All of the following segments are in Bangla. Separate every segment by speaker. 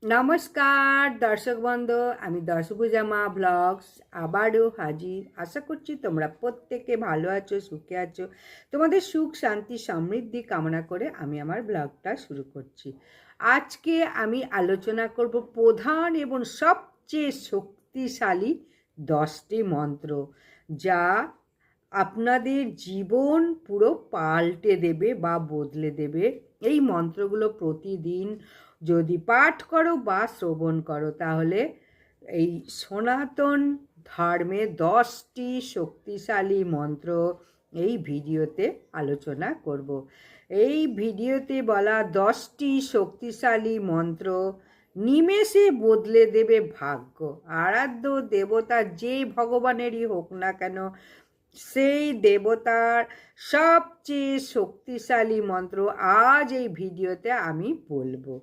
Speaker 1: নমস্কার দর্শক বন্ধু, আমি দর্শকুজা মা ব্লগস আবারও হাজির। আশা করছি তোমরা প্রত্যেকে ভালো আছো, সুখে আছো। তোমাদের সুখ শান্তি সমৃদ্ধি কামনা করে আমি আমার ব্লগটা শুরু করছি। আজকে আমি আলোচনা করব প্রধান এবং সবচেয়ে শক্তিশালী 10টি মন্ত্র, যা আপনাদের জীবন পুরো পাল্টে দেবে বা বদলে দেবে। এই মন্ত্রগুলো প্রতিদিন যদি পাঠ করো বা শ্রবণ করো, তাহলে এই সনাতন ধর্মে 10টি শক্তিশালী মন্ত্র এই ভিডিওতে আলোচনা করব। এই ভিডিওতে বলা 10টি শক্তিশালী মন্ত্র নিমেষে বদলে দেবে ভাগ্য। আরাধ্য দেবতা যে ভগবানেরই হোক না কেন, সেই দেবতার সবচেয়ে শক্তিশালী মন্ত্র আজ এই ভিডিওতে আমি বলবো।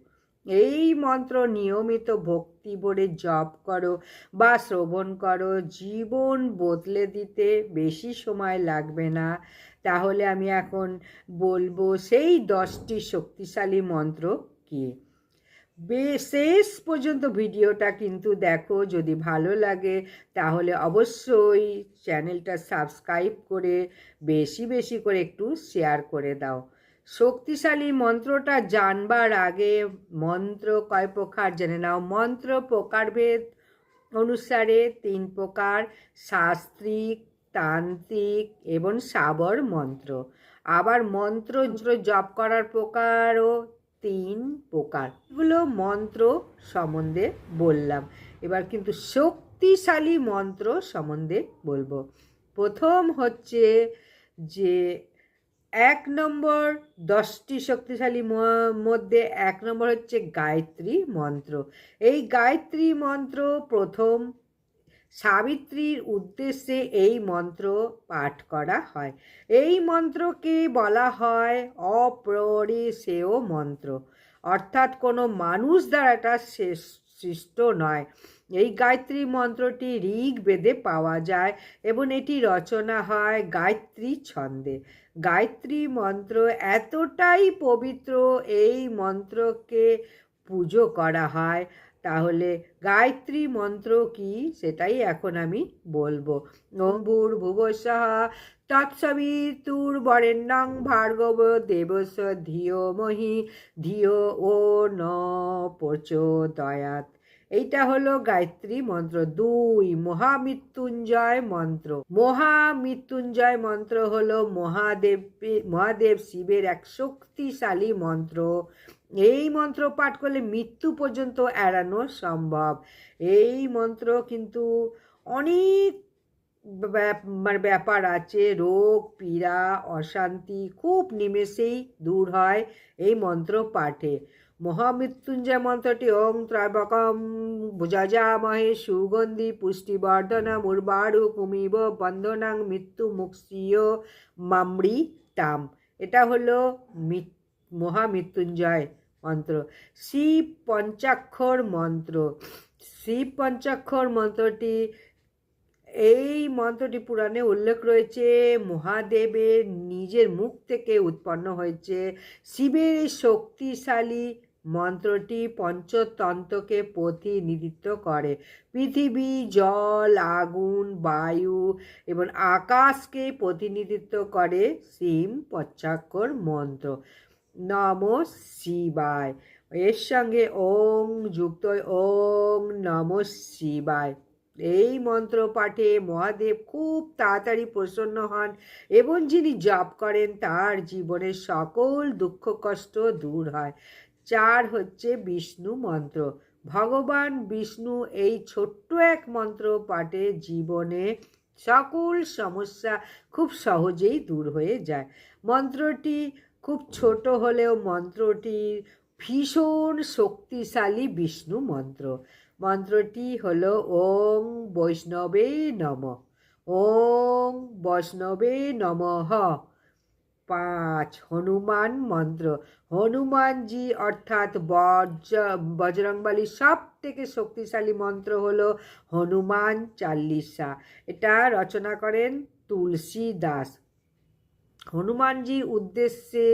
Speaker 1: এই মন্ত্র নিয়মিত ভক্তি ভরে জপ করো বা শ্রবণ করো, জীবন বদলে দিতে বেশি সময় লাগবে না। তাহলে আমি এখন বলবো সেই 10টি শক্তিশালী মন্ত্র কি। শেষ পর্যন্ত ভিডিওটা কিন্তু দেখো, যদি ভালো লাগে তাহলে অবশ্যই চ্যানেলটা সাবস্ক্রাইব করে বেশি বেশি করে একটু শেয়ার করে দাও। শক্তিশালী মন্ত্রটা জানবার আগে মন্ত্র কয় প্রকার জেনে নাও। মন্ত্র প্রকারভেদ অনুসারে 3 প্রকার: শাস্ত্রিক, তান্ত্রিক এবং সাবর মন্ত্র। আবার মন্ত্র জপ করার প্রকারও 3 প্রকার। এগুলো মন্ত্র সম্বন্ধে বললাম, এবার কিন্তু শক্তিশালী মন্ত্র সম্বন্ধে বলবো। প্রথম হচ্ছে যে 1 নম্বর 10টি শক্তিশালী মধ্যে 1 নম্বর হচ্ছে গায়ত্রী মন্ত্র। এই গায়ত্রী মন্ত্র প্রথম সাবিত্রীর উদ্দেশ্যে এই মন্ত্র পাঠ করা হয়। এই মন্ত্রকে বলা হয় অপরিসেয় মন্ত্র, অর্থাৎ কোনো মানুষ দ্বারা এটা সৃষ্ট নয়। এই গায়ত্রী মন্ত্রটি ঋগ্বেদে পাওয়া যায় এবং এটি রচনা হয় গায়ত্রী ছন্দে। গায়ত্রী মন্ত্র এতটাই পবিত্র, এই মন্ত্রকে পুজো করা হয়। তাহলে গায়ত্রী মন্ত্র কি, সেটাই এখন আমি বলবো। ওম ভূর্ভুবস্বঃ তৎসবিতুর্বরেণ্যং ভার্গব দেবস্য ধিয়োমহি ধিয়ো ও ন প্রচোদয়াৎ। এইটা হলো গায়ত্রী মন্ত্র। 2 মহামৃত্যুঞ্জয় মন্ত্র। মহামৃত্যুঞ্জয় মন্ত্র হলো মহাদেব শিবের এক শক্তিশালী মন্ত্র। এই মন্ত্র পাঠ করলে মৃত্যু পর্যন্ত এড়ানো সম্ভব। এই মন্ত্র কিন্তু অনেক ব্যাপার আছে, রোগ পীড়া অশান্তি খুব নিমেষেই দূর হয় এই মন্ত্র পাঠে। মহামৃত্যুঞ্জয় মন্ত্রটি ওং ত্রয়ম্বকম যজামহে সুগন্ধি পুষ্টিবর্ধনম উর্বারুকমিব বন্ধনাং মৃত্যু মুক্ষীয় মামৃতাম। এটা হলো মহামৃত্যুঞ্জয় মন্ত্র। শিব পঞ্চাক্ষর মন্ত্র। শিব পঞ্চাক্ষর মন্ত্রটি, এই মন্ত্রটি পুরাণে উল্লেখ রয়েছে, মহাদেবের নিজের মুখ থেকে উৎপন্ন হয়েছে। শিবের এই শক্তিশালী মন্ত্রটি পঞ্চতন্ত্রকে প্রতিনিধিত্ব করে। পৃথিবী, জল, আগুন, বায়ু এবং আকাশকে প্রতিনিধিত্ব করে শিব পঞ্চাক্ষর মন্ত্র। নম শিবায়, এর সঙ্গে ওং যুক্ত, ওং নম শিবায়। এই মন্ত্র পাঠে মহাদেব খুব তাড়াতাড়ি প্রসন্ন হন এবং যিনি জপ করেন তার জীবনের সকল দুঃখ কষ্ট দূর হয়। 4 হচ্ছে বিষ্ণু মন্ত্র। ভগবান বিষ্ণু এই ছোট্ট এক মন্ত্র পাঠে জীবনে সকল সমস্যা খুব সহজেই দূর হয়ে যায়। মন্ত্রটি খুব ছোট হলেও মন্ত্রটি ভীষণ শক্তিশালী বিষ্ণু মন্ত্র। মন্ত্রটি হলো ওং বৈষ্ণবে নমঃ। ওং বৈষ্ণবে নমঃ। 5 হনুমান মন্ত্র। হনুমানজি অর্থাৎ বজরংবলীর সব থেকে শক্তিশালী মন্ত্র হলো হনুমান চাল্লিশা। এটা রচনা করেন তুলসী দাস। হনুমানজির উদ্দেশ্যে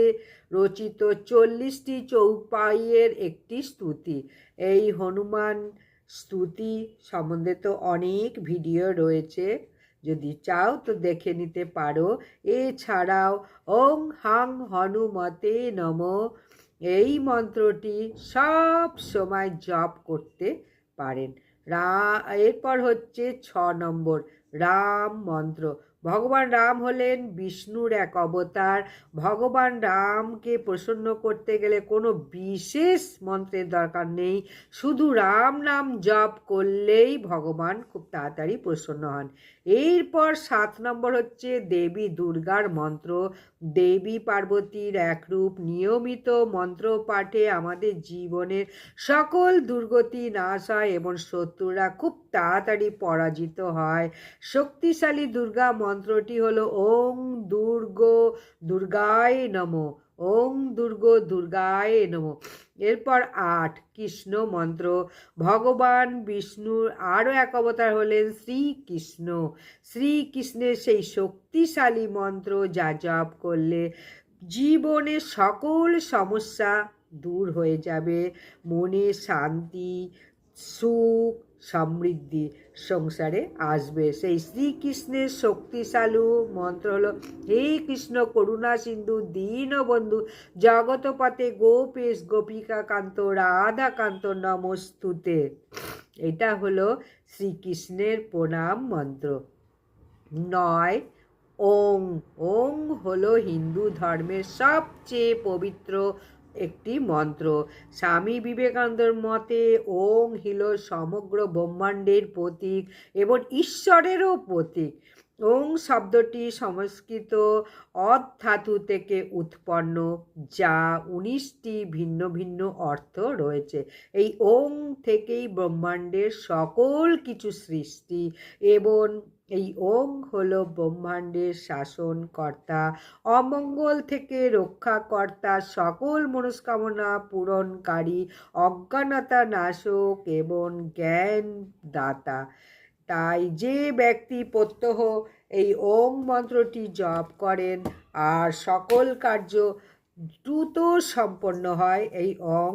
Speaker 1: রচিত 40টি চৌপাইয়ের একটি স্তুতি। এই হনুমান স্তুতি সম্বন্ধে তো অনেক ভিডিও রয়েছে, যদি চাও তো দেখে নিতে পারো। এছাড়াও ওং হাং হনুমতে নমঃ এই মন্ত্রটি সব সময় জপ করতে পারেন। এরপর হচ্ছে 6 নম্বর রাম মন্ত্র। ভগবান রাম হলেন বিষ্ণুর এক অবতার। ভগবান রামকে প্রসন্ন করতে গেলে কোনো বিশেষ মন্ত্রের দরকার নেই, শুধু রাম নাম জপ করলেই ভগবান খুব তাড়াতাড়ি প্রসন্ন হন। এরপর 7 নম্বর হচ্ছে দেবী দুর্গার মন্ত্র। দেবী পার্বতীর এক রূপ। নিয়মিত মন্ত্র পাঠে আমাদের জীবনের সকল দুর্গতি নাশ হয় এবং শত্রুরা খুব তাড়াতাড়ি পরাজিত হয়। শক্তিশালী দুর্গা মন্ত্রটি হলো ওং দুর্গায় নমঃ। ওং দুর্গায় নমঃ। এরপর 8 কৃষ্ণ মন্ত্র। ভগবান বিষ্ণুর আরও এক অবতার হলেন শ্রীকৃষ্ণ। শ্রীকৃষ্ণের সেই শক্তিশালী মন্ত্র যা জপ করলে জীবনের সকল সমস্যা দূর হয়ে যাবে, মনে শান্তি, সুখ, সমৃদ্ধি সংসারে আসবে। সেই শ্রীকৃষ্ণের শক্তিশালী মন্ত্র হলো হে কৃষ্ণ করুণা সিন্ধু দীনবন্ধু জগৎপতে গোপেশ গোপিকা কান্ত রাধাকান্ত নমস্তুতে। এটা হলো শ্রীকৃষ্ণের প্রণাম মন্ত্র। 9 ওং। ওং হলো হিন্দু ধর্মের সবচেয়ে পবিত্র একটি মন্ত্র। স্বামী বিবেকানন্দের মতে ওং হলো সমগ্র ব্রহ্মাণ্ডের প্রতীক এবং ঈশ্বরেরও প্রতীক। ওং শব্দটি সংস্কৃত অদ ধাতু থেকে উৎপন্ন, যা 19টি ভিন্ন ভিন্ন অর্থ রয়েছে। এই ওং থেকেই ব্রহ্মাণ্ডের সকল কিছু সৃষ্টি এবং এই ওং হলো ব্রহ্মাণ্ডের শাসনকর্তা, অমঙ্গল থেকে রক্ষাকর্তা, সকল মনস্কামনা পূরণকারী, অজ্ঞানতা নাশক এবং জ্ঞান দাতা। তাই যে ব্যক্তি প্রত্যহ এই ওং মন্ত্রটি জপ করেন আর সকল কার্য দ্রুত সম্পন্ন হয়। এই অং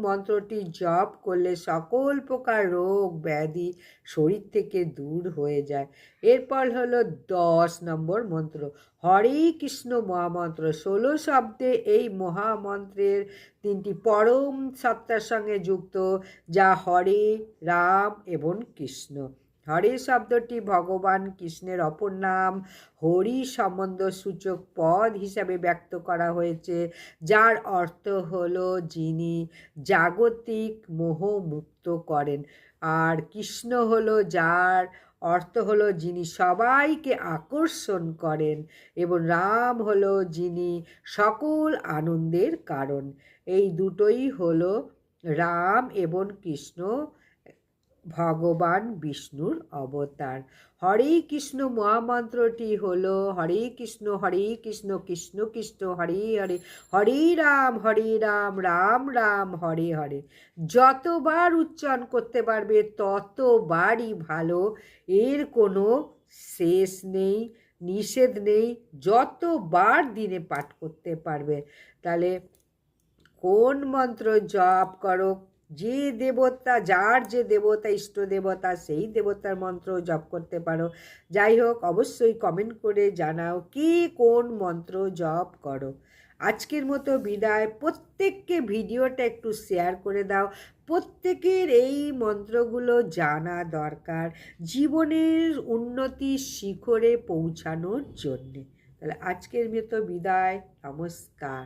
Speaker 1: মন্ত্রটি জপ করলে সকল প্রকার রোগ ব্যাধি শরীর থেকে দূর হয়ে যায়। এরপর হলো 10 নম্বর মন্ত্র হরে কৃষ্ণ মহামন্ত্র। 16 শব্দে এই মহামন্ত্রের 3টি পরম সত্তার সঙ্গে যুক্ত, যা হরে, রাম এবং কৃষ্ণ। হরে শব্দটি ভগবান কৃষ্ণের অপর নাম হরি সম্বন্ধ সূচক পদ হিসাবে ব্যক্ত করা হয়েছে, যার অর্থ হলো যিনি জাগতিক মোহ মুক্ত করেন। আর কৃষ্ণ হলো যার অর্থ হলো যিনি সবাইকে আকর্ষণ করেন, এবং রাম হলো যিনি সকল আনন্দের কারণ। এই দুটোই হলো রাম এবং কৃষ্ণ ভগবান বিষ্ণুর অবতার। হরে কৃষ্ণ মহামন্ত্রটি হলো হরে কৃষ্ণ কৃষ্ণ কৃষ্ণ হরে হরে, হরে রাম রাম রাম হরে হরে। যতবার উচ্চারণ করতে পারবে ততবারই ভালো, এর কোনো শেষ নেই, নিষেধ নেই, যতবার দিনে পাঠ করতে পারবে। তাহলে কোন মন্ত্র জপ করো, যে দেবতা, যার যে দেবতা ইষ্ট দেবতা, সেই দেবতার মন্ত্র জপ করতে পারো। যাই হোক, অবশ্যই কমেন্ট করে জানাও কে কোন মন্ত্র জপ করো। আজকের মতো বিদায়। প্রত্যেককে ভিডিওটা একটু শেয়ার করে দাও। প্রত্যেকের এই মন্ত্রগুলো জানা দরকার জীবনের উন্নতির শিখরে পৌঁছানোর জন্যে। তাহলে আজকের মতো বিদায়, নমস্কার।